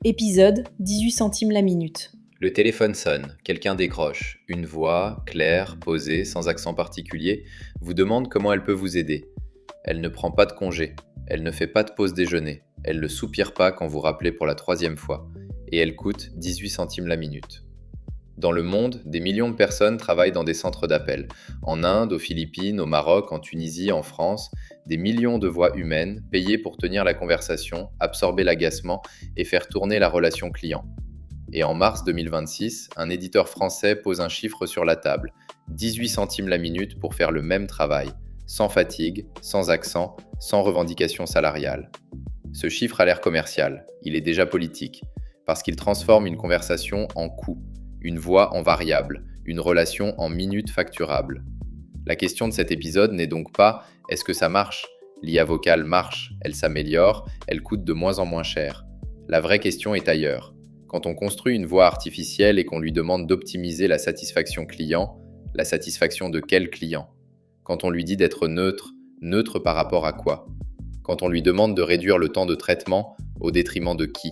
Épisode 18 centimes la minute. Le téléphone sonne, quelqu'un décroche. Une voix, claire, posée, sans accent particulier, vous demande comment elle peut vous aider. Elle ne prend pas de congé, elle ne fait pas de pause déjeuner, elle ne soupire pas quand vous rappelez pour la 3e fois, et elle coûte 18 centimes la minute. Dans le monde, des millions de personnes travaillent dans des centres d'appel. En Inde, aux Philippines, au Maroc, en Tunisie, en France, des millions de voix humaines payées pour tenir la conversation, absorber l'agacement et faire tourner la relation client. Et en mars 2026, un éditeur français pose un chiffre sur la table, 18 centimes la minute pour faire le même travail, sans fatigue, sans accent, sans revendication salariale. Ce chiffre a l'air commercial, il est déjà politique, parce qu'il transforme une conversation en coût, une voix en variable, une relation en minutes facturables. La question de cet épisode n'est donc pas « est-ce que ça marche ?» L'IA vocale marche, elle s'améliore, elle coûte de moins en moins cher. La vraie question est ailleurs. Quand on construit une voix artificielle et qu'on lui demande d'optimiser la satisfaction client, la satisfaction de quel client ? Quand on lui dit d'être neutre, neutre par rapport à quoi ? Quand on lui demande de réduire le temps de traitement, au détriment de qui ?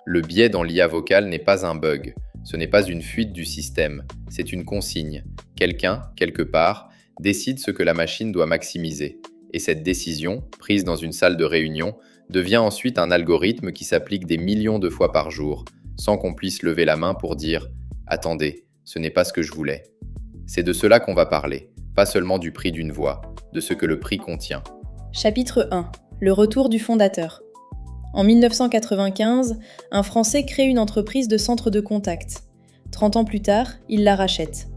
Le biais dans l'IA vocale n'est pas un bug. Ce n'est pas une fuite du système, c'est une consigne. Quelqu'un, quelque part, décide ce que la machine doit maximiser. Et cette décision, prise dans une salle de réunion, devient ensuite un algorithme qui s'applique des millions de fois par jour, sans qu'on puisse lever la main pour dire « Attendez, ce n'est pas ce que je voulais ». C'est de cela qu'on va parler, pas seulement du prix d'une voix, de ce que le prix contient. Chapitre 1. Le retour du fondateur. En 1995, un Français crée une entreprise de centre de contact. 30 ans plus tard, il la rachète.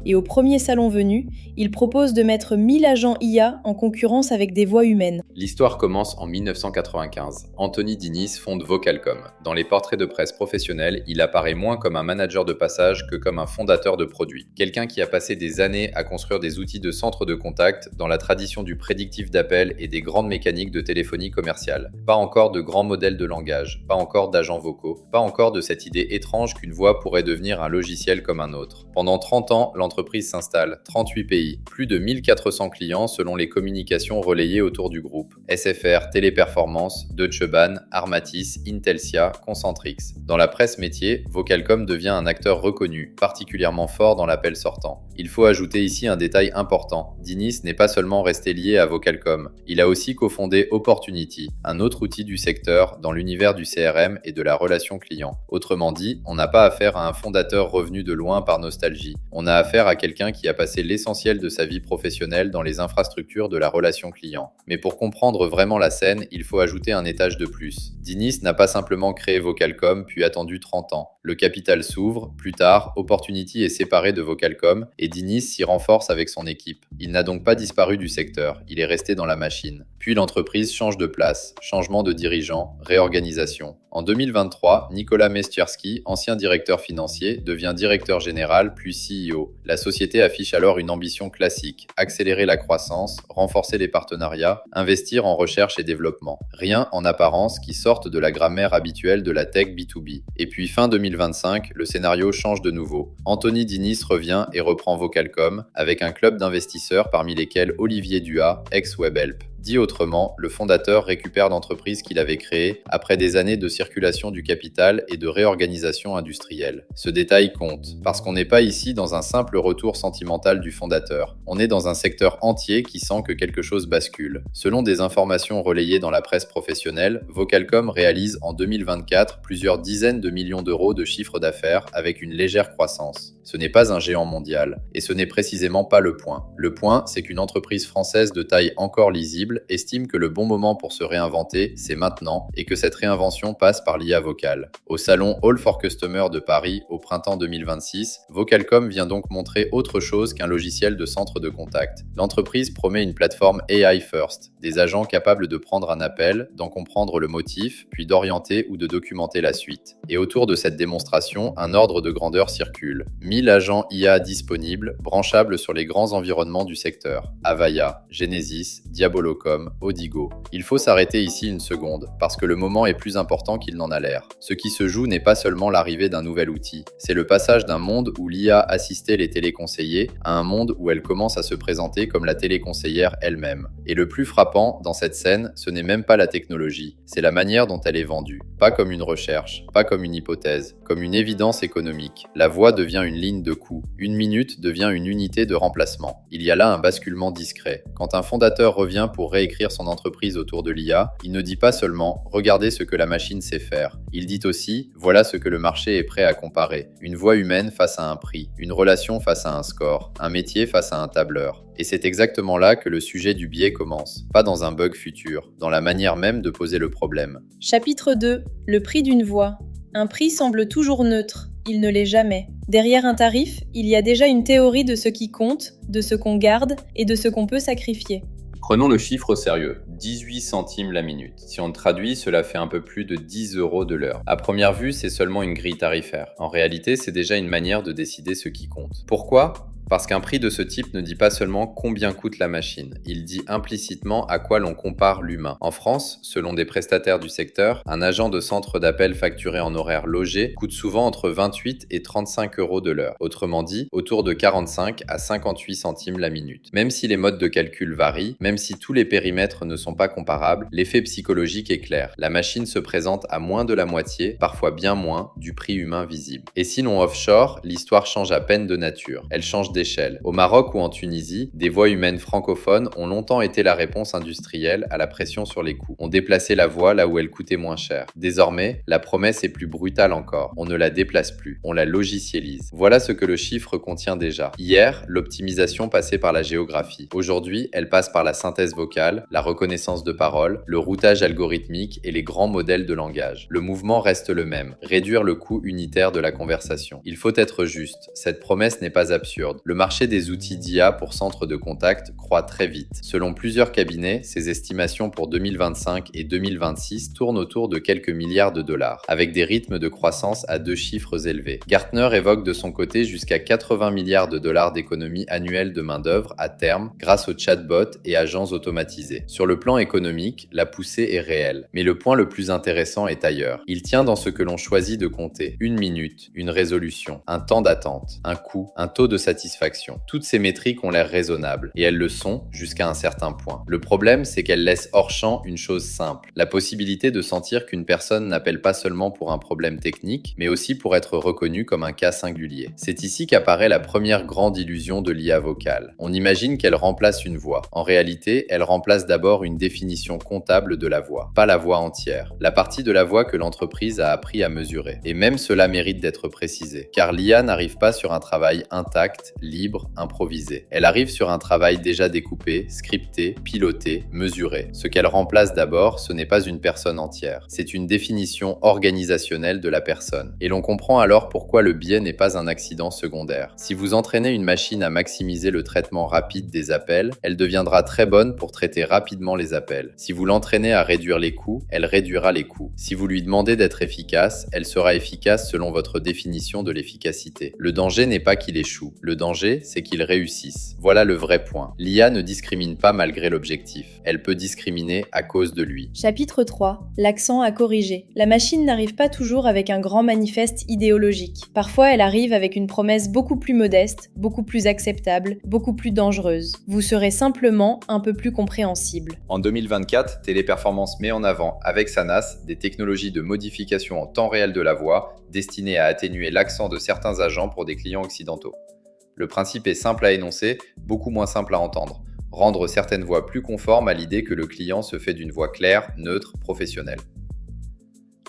Et au premier salon venu, il propose de mettre 1000 agents IA en concurrence avec des voix humaines. L'histoire commence en 1995. Anthony Diniz fonde Vocalcom. Dans les portraits de presse professionnels, il apparaît moins comme un manager de passage que comme un fondateur de produit. Quelqu'un qui a passé des années à construire des outils de centre de contact dans la tradition du prédictif d'appel et des grandes mécaniques de téléphonie commerciale. Pas encore de grands modèles de langage, pas encore d'agents vocaux, pas encore de cette idée étrange qu'une voix pourrait devenir un logiciel comme un autre. Pendant 30 ans, l'entreprise s'installe, 38 pays, plus de 1400 clients selon les communications relayées autour du groupe. SFR, Téléperformance, Deutsche Bahn, Armatis, Intelsia, Concentrix. Dans la presse métier, Vocalcom devient un acteur reconnu, particulièrement fort dans l'appel sortant. Il faut ajouter ici un détail important. Diniz n'est pas seulement resté lié à Vocalcom, il a aussi cofondé Opportunity, un autre outil du secteur dans l'univers du CRM et de la relation client. Autrement dit, on n'a pas affaire à un fondateur revenu de loin par nostalgie. On a affaire à quelqu'un qui a passé l'essentiel de sa vie professionnelle dans les infrastructures de la relation client. Mais pour comprendre vraiment la scène, il faut ajouter un étage de plus. Diniz n'a pas simplement créé Vocalcom puis attendu 30 ans. Le capital s'ouvre, plus tard, Opportunity est séparé de Vocalcom et Diniz s'y renforce avec son équipe. Il n'a donc pas disparu du secteur, il est resté dans la machine. Puis l'entreprise change de place, changement de dirigeant, réorganisation. En 2023, Nicolas Mestierski, ancien directeur financier, devient directeur général puis CEO. La société affiche alors une ambition classique, accélérer la croissance, renforcer les partenariats, investir en recherche et développement. Rien en apparence qui sorte de la grammaire habituelle de la tech B2B. Et puis fin 2025, le scénario change de nouveau. Anthony Diniz revient et reprend Vocalcom avec un club d'investisseurs parmi lesquels Olivier Duhat, ex-Webhelp. Dit autrement, le fondateur récupère l'entreprise qu'il avait créée après des années de circulation du capital et de réorganisation industrielle. Ce détail compte, parce qu'on n'est pas ici dans un simple retour sentimental du fondateur. On est dans un secteur entier qui sent que quelque chose bascule. Selon des informations relayées dans la presse professionnelle, Vocalcom réalise en 2024 plusieurs dizaines de millions d'euros de chiffre d'affaires avec une légère croissance. Ce n'est pas un géant mondial, et ce n'est précisément pas le point. Le point, c'est qu'une entreprise française de taille encore lisible estime que le bon moment pour se réinventer, c'est maintenant, et que cette réinvention passe par l'IA vocale. Au salon All for Customer de Paris, au printemps 2026, Vocalcom vient donc montrer autre chose qu'un logiciel de centre de contact. L'entreprise promet une plateforme AI First, des agents capables de prendre un appel, d'en comprendre le motif, puis d'orienter ou de documenter la suite. Et autour de cette démonstration, un ordre de grandeur circule. 1000 agents IA disponibles, branchables sur les grands environnements du secteur. Avaya, Genesys, Diabolocom, Infocom, Odigo. Il faut s'arrêter ici une seconde, parce que le moment est plus important qu'il n'en a l'air. Ce qui se joue n'est pas seulement l'arrivée d'un nouvel outil, c'est le passage d'un monde où l'IA assistait les téléconseillers à un monde où elle commence à se présenter comme la téléconseillère elle-même. Et le plus frappant dans cette scène, ce n'est même pas la technologie, c'est la manière dont elle est vendue. Pas comme une recherche, pas comme une hypothèse, comme une évidence économique. La voix devient une ligne de coût, une minute devient une unité de remplacement. Il y a là un basculement discret. Quand un fondateur revient pour réécrire son entreprise autour de l'IA, il ne dit pas seulement « regardez ce que la machine sait faire ». Il dit aussi « voilà ce que le marché est prêt à comparer ». Une voix humaine face à un prix, une relation face à un score, un métier face à un tableur. Et c'est exactement là que le sujet du biais commence, pas dans un bug futur, dans la manière même de poser le problème. Chapitre 2. Le prix d'une voix. Un prix semble toujours neutre, il ne l'est jamais. Derrière un tarif, il y a déjà une théorie de ce qui compte, de ce qu'on garde et de ce qu'on peut sacrifier. Prenons le chiffre au sérieux, 18 centimes la minute. Si on le traduit, cela fait un peu plus de 10 € de l'heure. À première vue, c'est seulement une grille tarifaire. En réalité, c'est déjà une manière de décider ce qui compte. Pourquoi ? Parce qu'un prix de ce type ne dit pas seulement combien coûte la machine, il dit implicitement à quoi l'on compare l'humain. En France, selon des prestataires du secteur, un agent de centre d'appel facturé en horaire logé coûte souvent entre 28 et 35 € de l'heure. Autrement dit, autour de 45 à 58 centimes la minute. Même si les modes de calcul varient, même si tous les périmètres ne sont pas comparables, l'effet psychologique est clair. La machine se présente à moins de la moitié, parfois bien moins, du prix humain visible. Et sinon offshore, l'histoire change à peine de nature. Elle change d'échelle. Au Maroc ou en Tunisie, des voix humaines francophones ont longtemps été la réponse industrielle à la pression sur les coûts. On déplaçait la voix là où elle coûtait moins cher. Désormais, la promesse est plus brutale encore. On ne la déplace plus, on la logicialise. Voilà ce que le chiffre contient déjà. Hier, l'optimisation passait par la géographie. Aujourd'hui, elle passe par la synthèse vocale, la reconnaissance de paroles, le routage algorithmique et les grands modèles de langage. Le mouvement reste le même, réduire le coût unitaire de la conversation. Il faut être juste, cette promesse n'est pas absurde. Le marché des outils d'IA pour centres de contact croît très vite. Selon plusieurs cabinets, ces estimations pour 2025 et 2026 tournent autour de quelques milliards de dollars, avec des rythmes de croissance à 2 chiffres élevés. Gartner évoque de son côté jusqu'à 80 milliards de dollars d'économies annuelles de main-d'œuvre à terme grâce aux chatbots et agents automatisés. Sur le plan économique, la poussée est réelle. Mais le point le plus intéressant est ailleurs. Il tient dans ce que l'on choisit de compter. Une minute, une résolution, un temps d'attente, un coût, un taux de satisfaction. Toutes ces métriques ont l'air raisonnables, et elles le sont jusqu'à un certain point. Le problème, c'est qu'elles laissent hors champ une chose simple, la possibilité de sentir qu'une personne n'appelle pas seulement pour un problème technique, mais aussi pour être reconnue comme un cas singulier. C'est ici qu'apparaît la première grande illusion de l'IA vocale. On imagine qu'elle remplace une voix. En réalité, elle remplace d'abord une définition comptable de la voix, pas la voix entière, la partie de la voix que l'entreprise a appris à mesurer. Et même cela mérite d'être précisé, car l'IA n'arrive pas sur un travail intact, libre, improvisé. Elle arrive sur un travail déjà découpé, scripté, piloté, mesuré. Ce qu'elle remplace d'abord, ce n'est pas une personne entière. C'est une définition organisationnelle de la personne. Et l'on comprend alors pourquoi le biais n'est pas un accident secondaire. Si vous entraînez une machine à maximiser le traitement rapide des appels, elle deviendra très bonne pour traiter rapidement les appels. Si vous l'entraînez à réduire les coûts, elle réduira les coûts. Si vous lui demandez d'être efficace, elle sera efficace selon votre définition de l'efficacité. Le danger n'est pas qu'il échoue. Le danger, c'est qu'il réussisse. Voilà le vrai point. L'IA ne discrimine pas malgré l'objectif. Elle peut discriminer à cause de lui. Chapitre 3. L'accent à corriger. La machine n'arrive pas toujours avec un grand manifeste idéologique. Parfois, elle arrive avec une promesse beaucoup plus modeste, beaucoup plus acceptable, beaucoup plus dangereuse. Vous serez simplement un peu plus compréhensible. En 2024, Téléperformance met en avant, avec Sanas, des technologies de modification en temps réel de la voix destinées à atténuer l'accent de certains agents pour des clients occidentaux. Le principe est simple à énoncer, beaucoup moins simple à entendre. Rendre certaines voix plus conformes à l'idée que le client se fait d'une voix claire, neutre, professionnelle.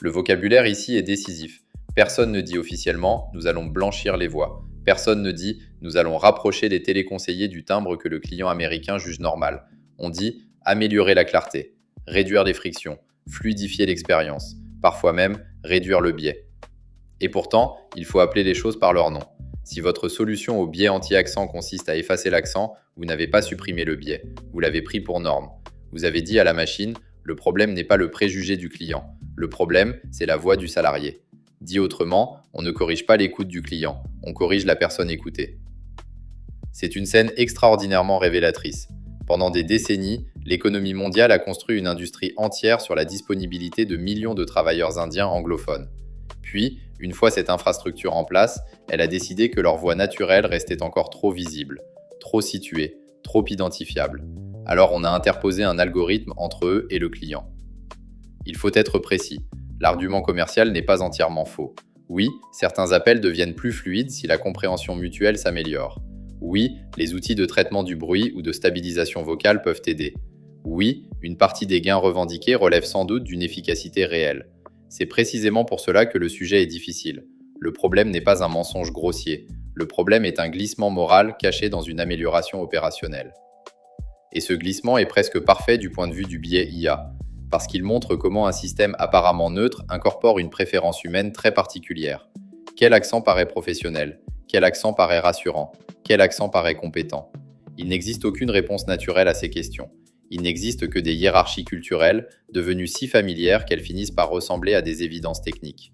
Le vocabulaire ici est décisif. Personne ne dit officiellement « nous allons blanchir les voix ». Personne ne dit « nous allons rapprocher les téléconseillers du timbre que le client américain juge normal ». On dit « améliorer la clarté, réduire les frictions, fluidifier l'expérience, parfois même réduire le biais ». Et pourtant, il faut appeler les choses par leur nom. Si votre solution au biais anti-accent consiste à effacer l'accent, vous n'avez pas supprimé le biais, vous l'avez pris pour norme. Vous avez dit à la machine, le problème n'est pas le préjugé du client, le problème, c'est la voix du salarié. Dit autrement, on ne corrige pas l'écoute du client, on corrige la personne écoutée. C'est une scène extraordinairement révélatrice. Pendant des décennies, l'économie mondiale a construit une industrie entière sur la disponibilité de millions de travailleurs indiens anglophones. Puis, une fois cette infrastructure en place, elle a décidé que leur voix naturelle restait encore trop visible, trop située, trop identifiable. Alors on a interposé un algorithme entre eux et le client. Il faut être précis, l'argument commercial n'est pas entièrement faux. Oui, certains appels deviennent plus fluides si la compréhension mutuelle s'améliore. Oui, les outils de traitement du bruit ou de stabilisation vocale peuvent aider. Oui, une partie des gains revendiqués relève sans doute d'une efficacité réelle. C'est précisément pour cela que le sujet est difficile. Le problème n'est pas un mensonge grossier. Le problème est un glissement moral caché dans une amélioration opérationnelle. Et ce glissement est presque parfait du point de vue du biais IA, parce qu'il montre comment un système apparemment neutre incorpore une préférence humaine très particulière. Quel accent paraît professionnel ? Quel accent paraît rassurant ? Quel accent paraît compétent ? Il n'existe aucune réponse naturelle à ces questions. Il n'existe que des hiérarchies culturelles, devenues si familières qu'elles finissent par ressembler à des évidences techniques.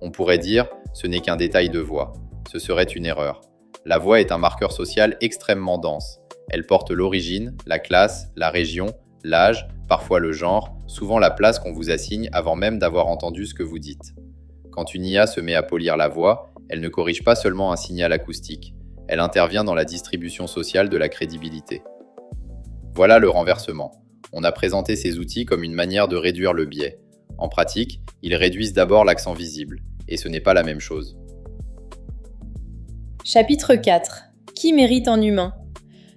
On pourrait dire, ce n'est qu'un détail de voix. Ce serait une erreur. La voix est un marqueur social extrêmement dense. Elle porte l'origine, la classe, la région, l'âge, parfois le genre, souvent la place qu'on vous assigne avant même d'avoir entendu ce que vous dites. Quand une IA se met à polir la voix, elle ne corrige pas seulement un signal acoustique, elle intervient dans la distribution sociale de la crédibilité. Voilà le renversement. On a présenté ces outils comme une manière de réduire le biais. En pratique, ils réduisent d'abord l'accent visible, et ce n'est pas la même chose. Chapitre 4. Qui mérite un humain ?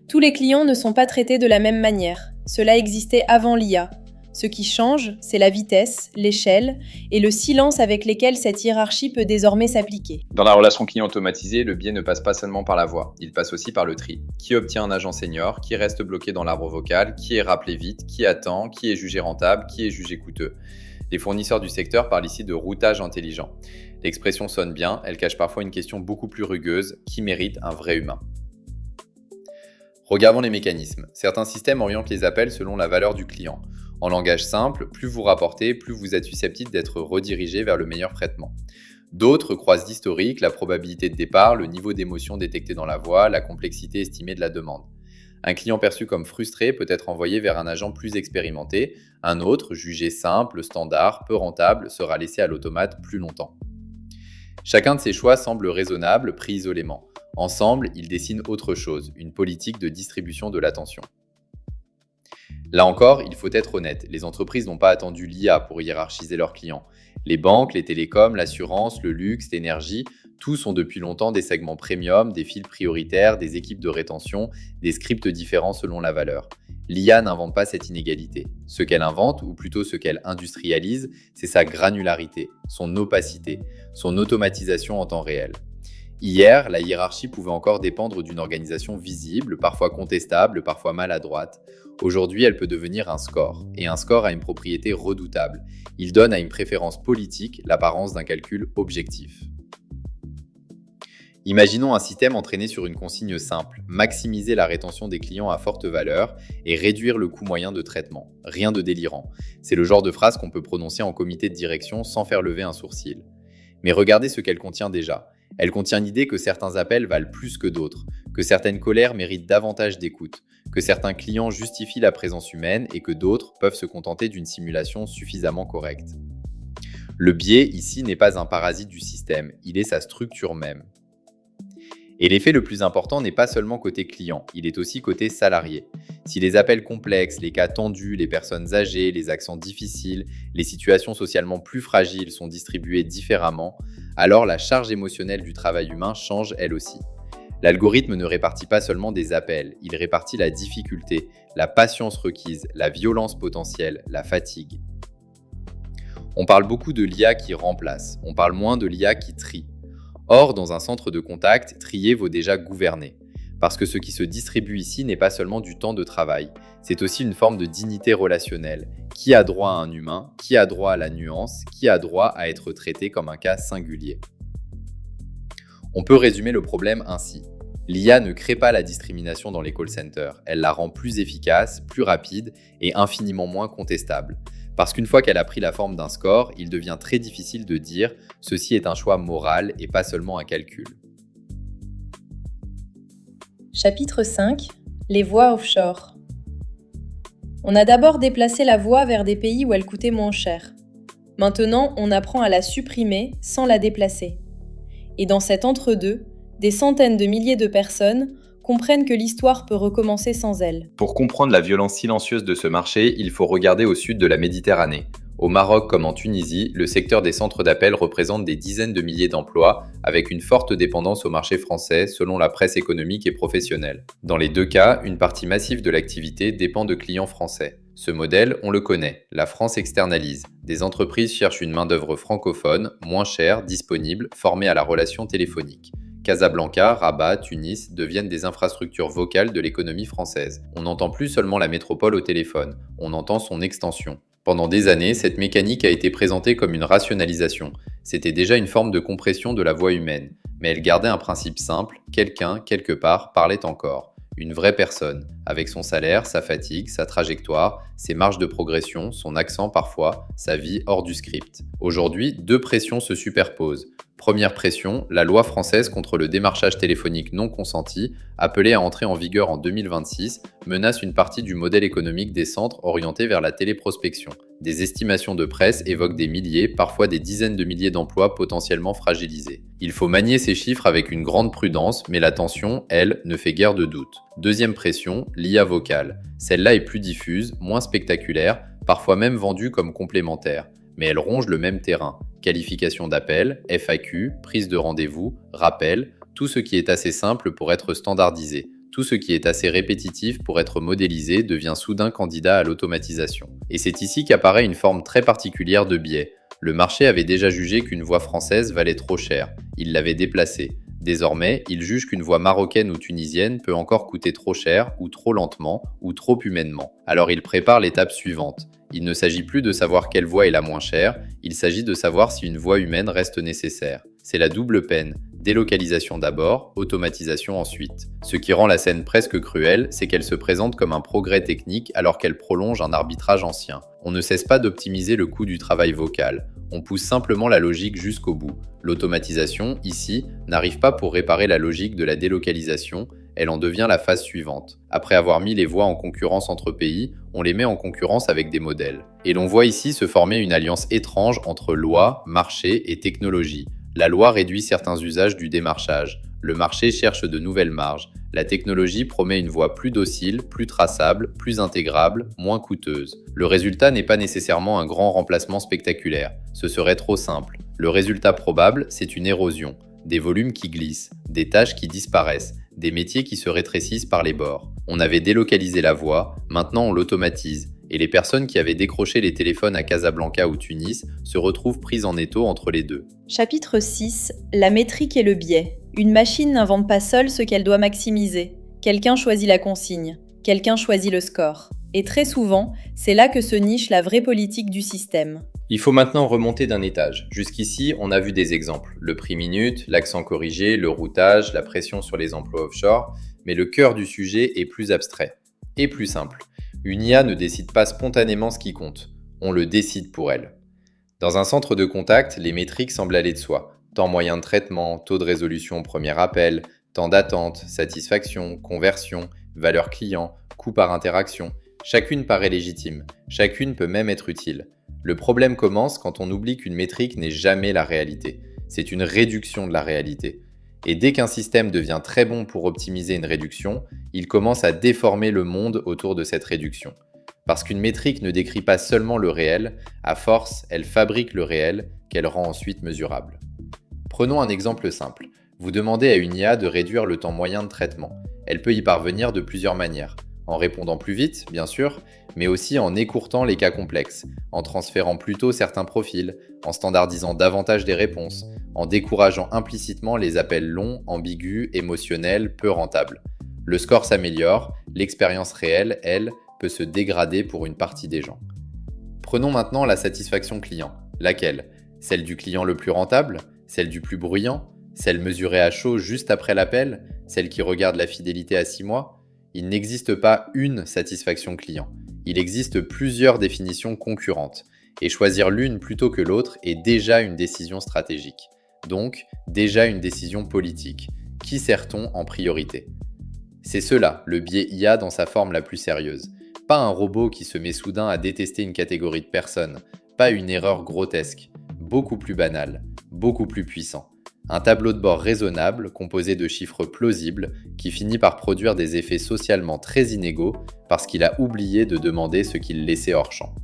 Tous les clients ne sont pas traités de la même manière. Cela existait avant l'IA. Ce qui change, c'est la vitesse, l'échelle et le silence avec lesquels cette hiérarchie peut désormais s'appliquer. Dans la relation client automatisée, le biais ne passe pas seulement par la voix, il passe aussi par le tri. Qui obtient un agent senior, qui reste bloqué dans l'arbre vocal, qui est rappelé vite, qui attend, qui est jugé rentable, qui est jugé coûteux. Les fournisseurs du secteur parlent ici de routage intelligent. L'expression sonne bien, elle cache parfois une question beaucoup plus rugueuse, qui mérite un vrai humain ? Regardons les mécanismes. Certains systèmes orientent les appels selon la valeur du client. En langage simple, plus vous rapportez, plus vous êtes susceptible d'être redirigé vers le meilleur traitement. D'autres croisent l'historique, la probabilité de départ, le niveau d'émotion détecté dans la voix, la complexité estimée de la demande. Un client perçu comme frustré peut être envoyé vers un agent plus expérimenté. Un autre, jugé simple, standard, peu rentable, sera laissé à l'automate plus longtemps. Chacun de ces choix semble raisonnable, pris isolément. Ensemble, ils dessinent autre chose, une politique de distribution de l'attention. Là encore, il faut être honnête, les entreprises n'ont pas attendu l'IA pour hiérarchiser leurs clients. Les banques, les télécoms, l'assurance, le luxe, l'énergie, tous ont depuis longtemps des segments premium, des fils prioritaires, des équipes de rétention, des scripts différents selon la valeur. L'IA n'invente pas cette inégalité. Ce qu'elle invente, ou plutôt ce qu'elle industrialise, c'est sa granularité, son opacité, son automatisation en temps réel. Hier, la hiérarchie pouvait encore dépendre d'une organisation visible, parfois contestable, parfois maladroite. Aujourd'hui, elle peut devenir un score. Et un score a une propriété redoutable. Il donne à une préférence politique l'apparence d'un calcul objectif. Imaginons un système entraîné sur une consigne simple, maximiser la rétention des clients à forte valeur et réduire le coût moyen de traitement. Rien de délirant. C'est le genre de phrase qu'on peut prononcer en comité de direction sans faire lever un sourcil. Mais regardez ce qu'elle contient déjà. Elle contient l'idée que certains appels valent plus que d'autres, que certaines colères méritent davantage d'écoute, que certains clients justifient la présence humaine et que d'autres peuvent se contenter d'une simulation suffisamment correcte. Le biais ici n'est pas un parasite du système, il est sa structure même. Et l'effet le plus important n'est pas seulement côté client, il est aussi côté salarié. Si les appels complexes, les cas tendus, les personnes âgées, les accents difficiles, les situations socialement plus fragiles sont distribués différemment, alors la charge émotionnelle du travail humain change elle aussi. L'algorithme ne répartit pas seulement des appels, il répartit la difficulté, la patience requise, la violence potentielle, la fatigue. On parle beaucoup de l'IA qui remplace, on parle moins de l'IA qui trie. Or, dans un centre de contact, trier vaut déjà gouverner. Parce que ce qui se distribue ici n'est pas seulement du temps de travail, c'est aussi une forme de dignité relationnelle. Qui a droit à un humain? Qui a droit à la nuance? Qui a droit à être traité comme un cas singulier? On peut résumer le problème ainsi. L'IA ne crée pas la discrimination dans les call centers, elle la rend plus efficace, plus rapide et infiniment moins contestable. Parce qu'une fois qu'elle a pris la forme d'un score, il devient très difficile de dire « ceci est un choix moral et pas seulement un calcul ». Chapitre 5. Les voies offshore. On a d'abord déplacé la voie vers des pays où elle coûtait moins cher. Maintenant, on apprend à la supprimer sans la déplacer. Et dans cet entre-deux, des centaines de milliers de personnes comprennent que l'histoire peut recommencer sans elle. Pour comprendre la violence silencieuse de ce marché, il faut regarder au sud de la Méditerranée. Au Maroc comme en Tunisie, le secteur des centres d'appel représente des dizaines de milliers d'emplois, avec une forte dépendance au marché français selon la presse économique et professionnelle. Dans les deux cas, une partie massive de l'activité dépend de clients français. Ce modèle, on le connaît, la France externalise. Des entreprises cherchent une main-d'œuvre francophone, moins chère, disponible, formée à la relation téléphonique. Casablanca, Rabat, Tunis deviennent des infrastructures vocales de l'économie française. On n'entend plus seulement la métropole au téléphone, on entend son extension. Pendant des années, cette mécanique a été présentée comme une rationalisation. C'était déjà une forme de compression de la voix humaine, mais elle gardait un principe simple, quelqu'un, quelque part, parlait encore. Une vraie personne, avec son salaire, sa fatigue, sa trajectoire, ses marges de progression, son accent parfois, sa vie hors du script. Aujourd'hui, deux pressions se superposent. Première pression, la loi française contre le démarchage téléphonique non consenti, appelée à entrer en vigueur en 2026, menace une partie du modèle économique des centres orientés vers la téléprospection. Des estimations de presse évoquent des milliers, parfois des dizaines de milliers d'emplois potentiellement fragilisés. Il faut manier ces chiffres avec une grande prudence, mais la tension, elle, ne fait guère de doute. Deuxième pression, l'IA vocale. Celle-là est plus diffuse, moins spectaculaire, parfois même vendue comme complémentaire. Mais elle ronge le même terrain. Qualification d'appel, FAQ, prise de rendez-vous, rappel, tout ce qui est assez simple pour être standardisé. Tout ce qui est assez répétitif pour être modélisé devient soudain candidat à l'automatisation. Et c'est ici qu'apparaît une forme très particulière de biais. Le marché avait déjà jugé qu'une voix française valait trop cher. Il l'avait déplacée. Désormais, il juge qu'une voix marocaine ou tunisienne peut encore coûter trop cher, ou trop lentement, ou trop humainement. Alors il prépare l'étape suivante. Il ne s'agit plus de savoir quelle voix est la moins chère, il s'agit de savoir si une voix humaine reste nécessaire. C'est la double peine. Délocalisation d'abord, automatisation ensuite. Ce qui rend la scène presque cruelle, c'est qu'elle se présente comme un progrès technique alors qu'elle prolonge un arbitrage ancien. On ne cesse pas d'optimiser le coût du travail vocal. On pousse simplement la logique jusqu'au bout. L'automatisation, ici, n'arrive pas pour réparer la logique de la délocalisation, elle en devient la phase suivante. Après avoir mis les voix en concurrence entre pays, on les met en concurrence avec des modèles. Et l'on voit ici se former une alliance étrange entre loi, marché et technologie. La loi réduit certains usages du démarchage. Le marché cherche de nouvelles marges. La technologie promet une voie plus docile, plus traçable, plus intégrable, moins coûteuse. Le résultat n'est pas nécessairement un grand remplacement spectaculaire. Ce serait trop simple. Le résultat probable, c'est une érosion. Des volumes qui glissent, des tâches qui disparaissent, des métiers qui se rétrécissent par les bords. On avait délocalisé la voie, maintenant on l'automatise. Et les personnes qui avaient décroché les téléphones à Casablanca ou Tunis se retrouvent prises en étau entre les deux. Chapitre 6. La métrique et le biais. Une machine n'invente pas seule ce qu'elle doit maximiser. Quelqu'un choisit la consigne. Quelqu'un choisit le score. Et très souvent, c'est là que se niche la vraie politique du système. Il faut maintenant remonter d'un étage. Jusqu'ici, on a vu des exemples. Le prix minute, l'accent corrigé, le routage, la pression sur les emplois offshore. Mais le cœur du sujet est plus abstrait et plus simple. Une IA ne décide pas spontanément ce qui compte. On le décide pour elle. Dans un centre de contact, les métriques semblent aller de soi. Temps moyen de traitement, taux de résolution au premier appel, temps d'attente, satisfaction, conversion, valeur client, coût par interaction. Chacune paraît légitime. Chacune peut même être utile. Le problème commence quand on oublie qu'une métrique n'est jamais la réalité. C'est une réduction de la réalité. Et dès qu'un système devient très bon pour optimiser une réduction, il commence à déformer le monde autour de cette réduction. Parce qu'une métrique ne décrit pas seulement le réel, à force, elle fabrique le réel qu'elle rend ensuite mesurable. Prenons un exemple simple. Vous demandez à une IA de réduire le temps moyen de traitement. Elle peut y parvenir de plusieurs manières. En répondant plus vite, bien sûr, mais aussi en écourtant les cas complexes, en transférant plus tôt certains profils, en standardisant davantage des réponses, en décourageant implicitement les appels longs, ambigus, émotionnels, peu rentables. Le score s'améliore, l'expérience réelle, elle, peut se dégrader pour une partie des gens. Prenons maintenant la satisfaction client. Laquelle ? Celle du client le plus rentable ? Celle du plus bruyant ? Celle mesurée à chaud juste après l'appel ? Celle qui regarde la fidélité à 6 mois ? Il n'existe pas une satisfaction client. Il existe plusieurs définitions concurrentes. Et choisir l'une plutôt que l'autre est déjà une décision stratégique. Donc, déjà une décision politique. Qui sert-on en priorité ? C'est cela, le biais IA dans sa forme la plus sérieuse. Pas un robot qui se met soudain à détester une catégorie de personnes, pas une erreur grotesque, beaucoup plus banale, beaucoup plus puissant. Un tableau de bord raisonnable, composé de chiffres plausibles, qui finit par produire des effets socialement très inégaux parce qu'il a oublié de demander ce qu'il laissait hors champ.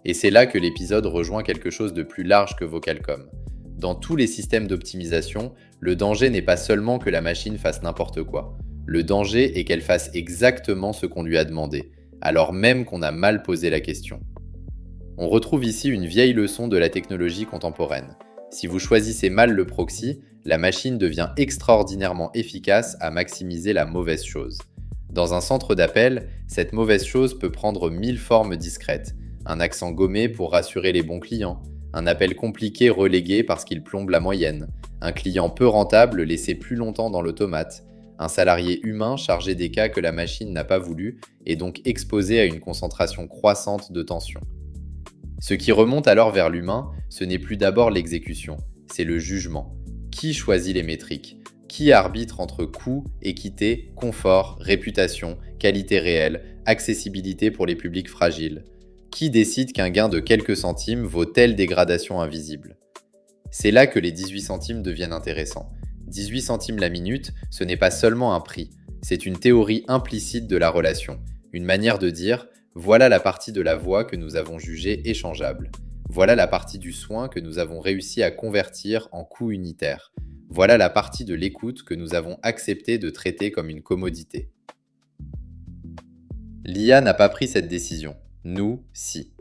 Et c'est là que l'épisode rejoint quelque chose de plus large que Vocalcom. Dans tous les systèmes d'optimisation, le danger n'est pas seulement que la machine fasse n'importe quoi. Le danger est qu'elle fasse exactement ce qu'on lui a demandé, alors même qu'on a mal posé la question. On retrouve ici une vieille leçon de la technologie contemporaine. Si vous choisissez mal le proxy, la machine devient extraordinairement efficace à maximiser la mauvaise chose. Dans un centre d'appel, cette mauvaise chose peut prendre 1000 formes discrètes. Un accent gommé pour rassurer les bons clients, un appel compliqué relégué parce qu'il plombe la moyenne, un client peu rentable laissé plus longtemps dans l'automate, un salarié humain chargé des cas que la machine n'a pas voulu et donc exposé à une concentration croissante de tension. Ce qui remonte alors vers l'humain, ce n'est plus d'abord l'exécution, c'est le jugement. Qui choisit les métriques ? Qui arbitre entre coût, équité, confort, réputation, qualité réelle, accessibilité pour les publics fragiles ? Qui décide qu'un gain de quelques centimes vaut telle dégradation invisible ? C'est là que les 18 centimes deviennent intéressants. 18 centimes la minute, ce n'est pas seulement un prix, c'est une théorie implicite de la relation, une manière de dire « voilà la partie de la voix que nous avons jugée échangeable, voilà la partie du soin que nous avons réussi à convertir en coût unitaire, voilà la partie de l'écoute que nous avons accepté de traiter comme une commodité. » L'IA n'a pas pris cette décision. Nous, si.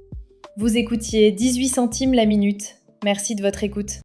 Vous écoutiez 18 centimes la minute. Merci de votre écoute.